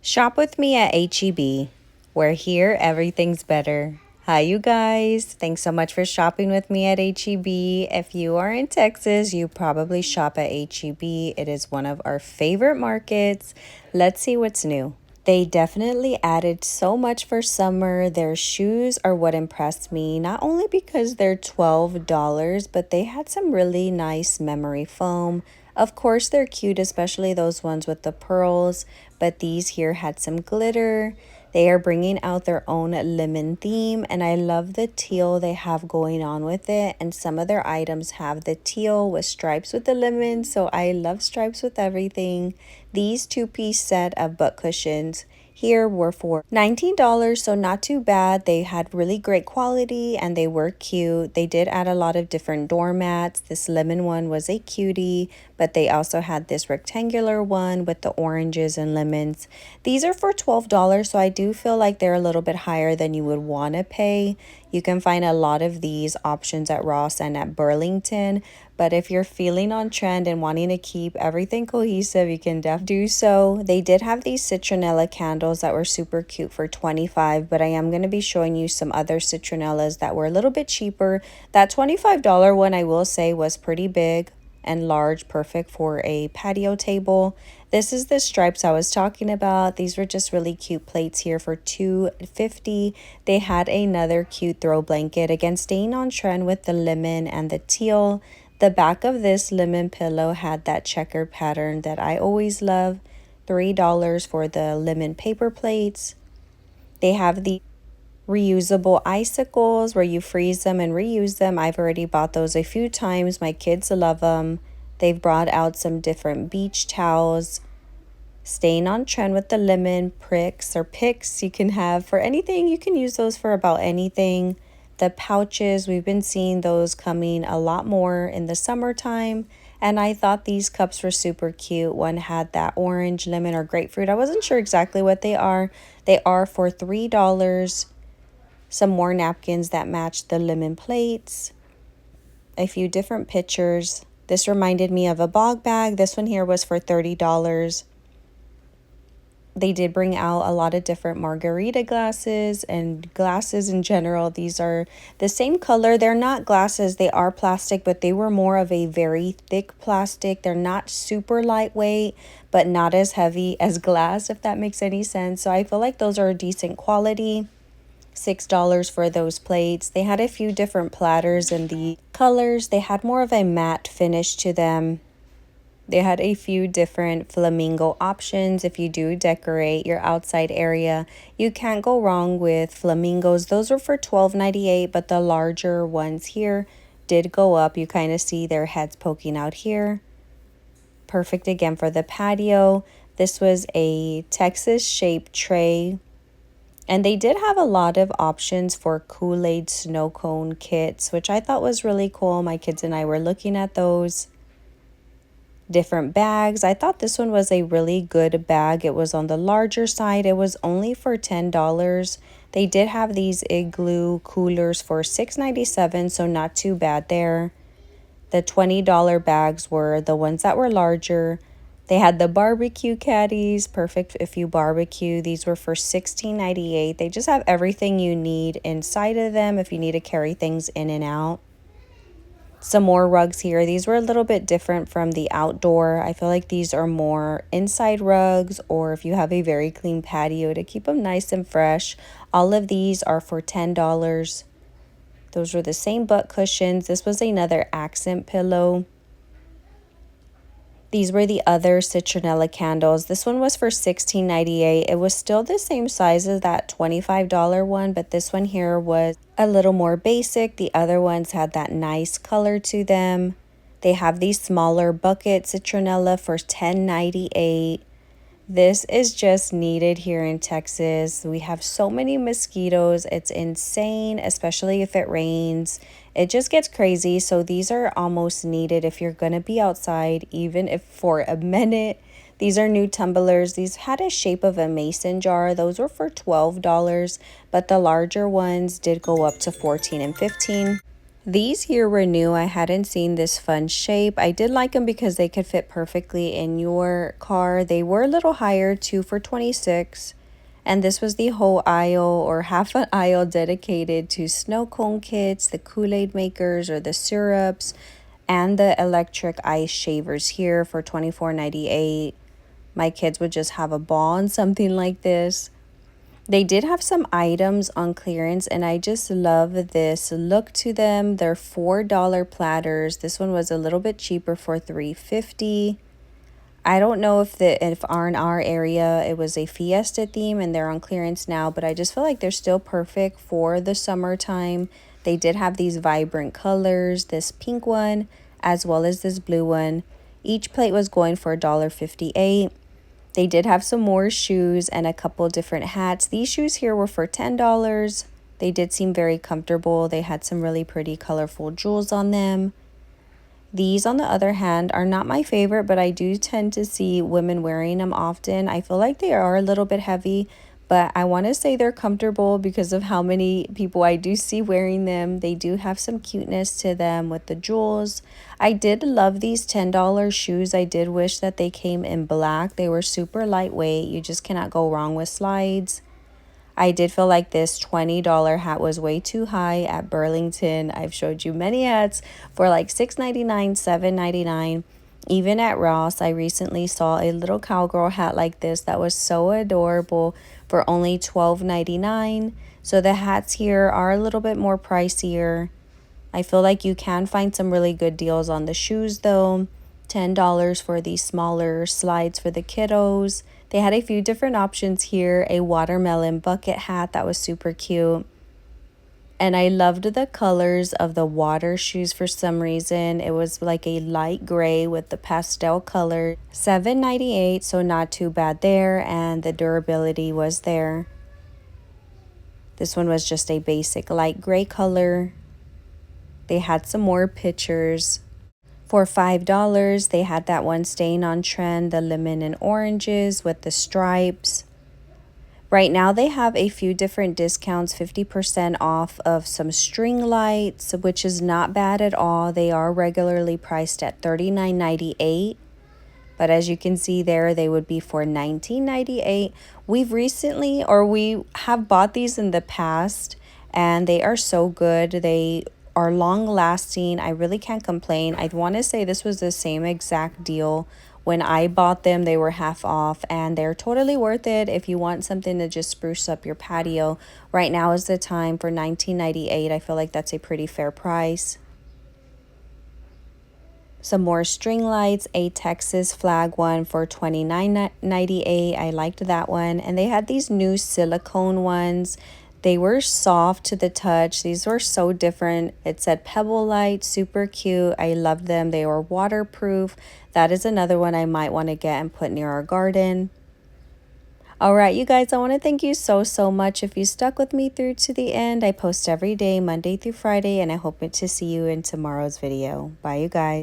Shop with me at HEB. Where here, everything's better. Hi, you guys. Thanks so much for shopping with me at HEB. If you are in Texas, you probably shop at HEB. It is one of our favorite markets. Let's see what's new. They definitely added so much for summer. Their shoes are what impressed me, not only because they're $12, but they had some really nice memory foam. Of course, they're cute, especially those ones with the pearls, but these here had some glitter. They are bringing out their own lemon theme, and I love the teal they have going on with it. And some of their items have the teal with stripes with the lemon, so I love stripes with everything. These two-piece set of butt cushions here were for $19, so not too bad. They had really great quality and they were cute. They did add a lot of different doormats. This lemon one was a cutie, but they also had this rectangular one with the oranges and lemons. These are for $12, so I do feel like they're a little bit higher than you would want to pay. You can find a lot of these options at Ross and at Burlington, but if you're feeling on trend and wanting to keep everything cohesive, you can definitely do so. They did have these citronella candles that were super cute for $25, but I am going to be showing you some other citronellas that were a little bit cheaper. That $25 one, I will say, was pretty big and large, perfect for a patio table. This is the stripes I was talking about. These were just really cute plates here for $2.50. They had another cute throw blanket, again staying on trend with the lemon and the teal. The back of this lemon pillow had that checkered pattern that I always love. $3 for the lemon paper plates. They have the reusable icicles where you freeze them and reuse them. I've already bought those a few times. My kids love them. They've brought out some different beach towels. Staying on trend with the lemon pricks or picks you can have for anything. You can use those for about anything. The pouches, we've been seeing those coming a lot more in the summertime. And I thought these cups were super cute. One had that orange, lemon, or grapefruit. I wasn't sure exactly what they are. They are for $3. Some more napkins that match the lemon plates. A few different pictures. This reminded me of a bog bag. This one here was for $30. They did bring out a lot of different margarita glasses and glasses in general. These are the same color. They're not glasses. They are plastic, but they were more of a very thick plastic. They're not super lightweight, but not as heavy as glass, if that makes any sense. So I feel like those are decent quality. $6 for those plates. They had a few different platters in the colors. They had more of a matte finish to them. They had a few different flamingo options. If you do decorate your outside area, you can't go wrong with flamingos. Those were for $12.98, but the larger ones here did go up. You kind of see their heads poking out here. Perfect again for the patio. This was a Texas shaped tray. And they did have a lot of options for Kool-Aid snow cone kits, which I thought was really cool. My kids and I were looking at those. Different bags. I thought this one was a really good bag. It was on the larger side. It was only for $10. They did have these igloo coolers for $6.97, so not too bad there. The $20 bags were the ones that were larger. They had the barbecue caddies, perfect if you barbecue. These were for $16.98. They just have everything you need inside of them if you need to carry things in and out. Some more rugs here. These were a little bit different from the outdoor. I feel like these are more inside rugs, or if you have a very clean patio to keep them nice and fresh. All of these are for $10. Those were the same butt cushions. This was another accent pillow. These were the other citronella candles. This one was for $16.98. It was still the same size as that $25 one, but this one here was a little more basic. The other ones had that nice color to them. They have these smaller bucket citronella for $10.98. This is just needed here in Texas. We have so many mosquitoes. It's insane, especially if it rains. It just gets crazy. So these are almost needed if you're going to be outside, even if for a minute. These are new tumblers. These had a shape of a mason jar. Those were for $12, but the larger ones did go up to $14 and $15. These here were new. I hadn't seen this fun shape. I did like them because they could fit perfectly in your car. They were a little higher, 2 for $26. And this was the whole aisle or half an aisle dedicated to snow cone kits, the Kool-Aid makers or the syrups, and the electric ice shavers here for $24.98. My kids would just have a ball on something like this. They did have some items on clearance, and I just love this look to them. They're $4 platters. This one was a little bit cheaper for $3.50. I don't know if in our area it was a Fiesta theme and they're on clearance now, but I just feel like they're still perfect for the summertime. They did have these vibrant colors, this pink one as well as this blue one. Each plate was going for $1.58. They did have some more shoes and a couple different hats. These shoes here were for $10. They did seem very comfortable. They had some really pretty colorful jewels on them. These, on the other hand, are not my favorite, but I do tend to see women wearing them often. I feel like they are a little bit heavy, but I want to say they're comfortable because of how many people I do see wearing them. They do have some cuteness to them with the jewels. I did love these $10 shoes. I did wish that they came in black. They were super lightweight. You just cannot go wrong with slides. I did feel like this $20 hat was way too high at Burlington. I've showed you many hats for like $6.99, $7.99. Even at Ross, I recently saw a little cowgirl hat like this that was so adorable for only $12.99. So the hats here are a little bit more pricier. I feel like you can find some really good deals on the shoes though. $10 for these smaller slides for the kiddos. They had a few different options here. A watermelon bucket hat that was super cute. And I loved the colors of the water shoes for some reason. It was like a light gray with the pastel color. $7.98, so not too bad there. And the durability was there. This one was just a basic light gray color. They had some more pictures. For $5, they had that one staying on trend, the lemon and oranges with the stripes. Right now, they have a few different discounts, 50% off of some string lights, which is not bad at all. They are regularly priced at $39.98. But as you can see there, they would be for $19.98. We have bought these in the past, and they are so good. They are long lasting. I really can't complain. I want to say this was the same exact deal. When I bought them, they were half off, and they're totally worth it if you want something to just spruce up your patio. Right now is the time for $19.98. I feel like that's a pretty fair price. Some more string lights, a Texas flag one for $29.98. I liked that one. And they had these new silicone ones. They were soft to the touch. These were so different. It said Pebble Light, super cute. I loved them. They were waterproof. That is another one I might want to get and put near our garden. All right, you guys, I want to thank you so much if you stuck with me through to the end. I post every day, Monday through Friday, and I hope to see you in tomorrow's video. Bye, you guys.